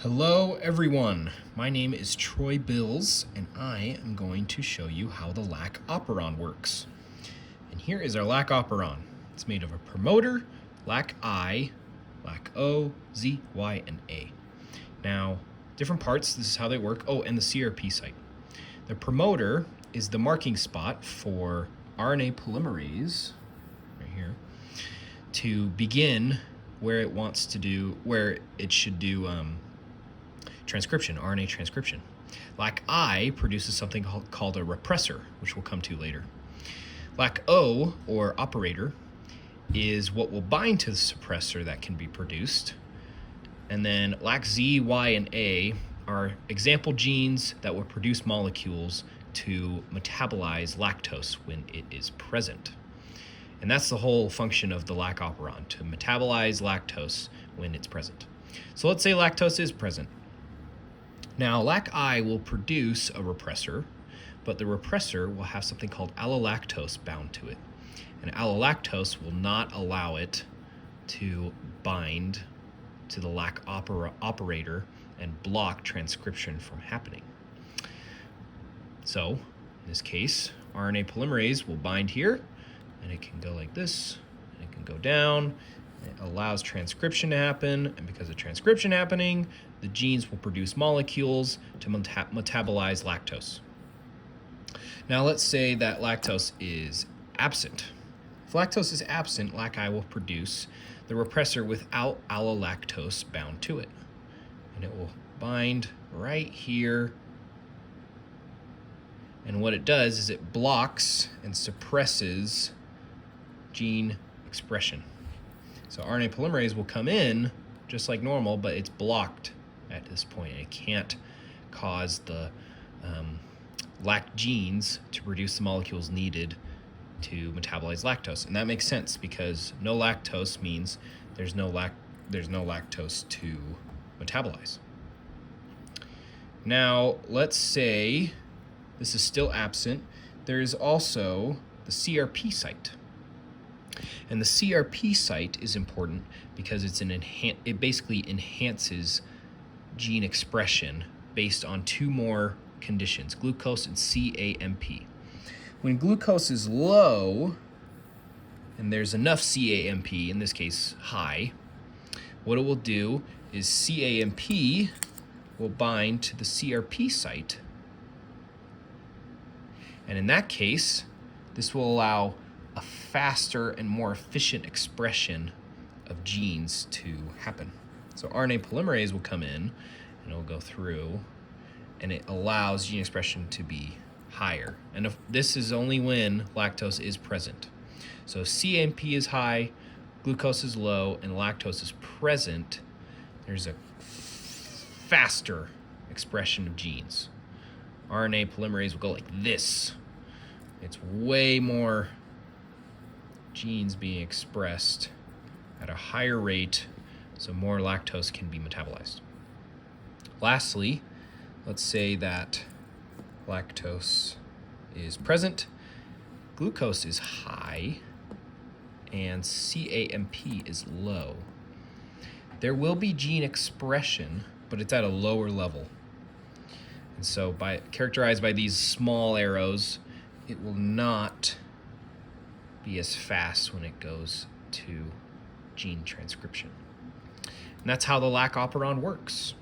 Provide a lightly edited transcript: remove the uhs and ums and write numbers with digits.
Hello everyone, my name is Troy Bills and I am going to show you how the Lac Operon works. And here is our Lac Operon. It's made of a promoter, Lac I, Lac O, Z, Y, and A. Now, different parts, this is how they work. Oh, and the CRP site. The promoter is the marking spot for RNA polymerase, right here, to begin where it should do transcription, RNA transcription. Lac I produces something called a repressor, which we'll come to later. Lac O, or operator, is what will bind to the suppressor that can be produced. And then Lac Z, Y, and A are example genes that will produce molecules to metabolize lactose when it is present. And that's the whole function of the Lac Operon, to metabolize lactose when it's present. So let's say lactose is present. Now, Lac I will produce a repressor, but the repressor will have something called allolactose bound to it. And allolactose will not allow it to bind to the Lac operator and block transcription from happening. So, in this case, RNA polymerase will bind here, and it can go like this, and it can go down. It allows transcription to happen, and because of transcription happening, the genes will produce molecules to metabolize lactose. Now let's say that lactose is absent. If lactose is absent, Lac I will produce the repressor without allolactose bound to it. And it will bind right here. And what it does is it blocks and suppresses gene expression. So RNA polymerase will come in just like normal, but it's blocked at this point. It can't cause the lac genes to produce the molecules needed to metabolize lactose. And that makes sense because no lactose means there's no lactose to metabolize. Now, let's say this is still absent. There is also the CRP site. And the CRP site is important because it basically enhances gene expression based on two more conditions, glucose and CAMP. When glucose is low, and there's enough CAMP, in this case high, what it will do is CAMP will bind to the CRP site. And in that case, this will allow a faster and more efficient expression of genes to happen. So RNA polymerase will come in and it will go through and it allows gene expression to be higher. And if this is only when lactose is present. So if CAMP is high, glucose is low, and lactose is present, there's a faster expression of genes. RNA polymerase will go like this. It's way more genes being expressed at a higher rate, so more lactose can be metabolized. Lastly, let's say that lactose is present, glucose is high, and CAMP is low. There will be gene expression, but it's at a lower level. And so characterized by these small arrows, it will not be as fast when it goes to gene transcription. And that's how the Lac Operon works.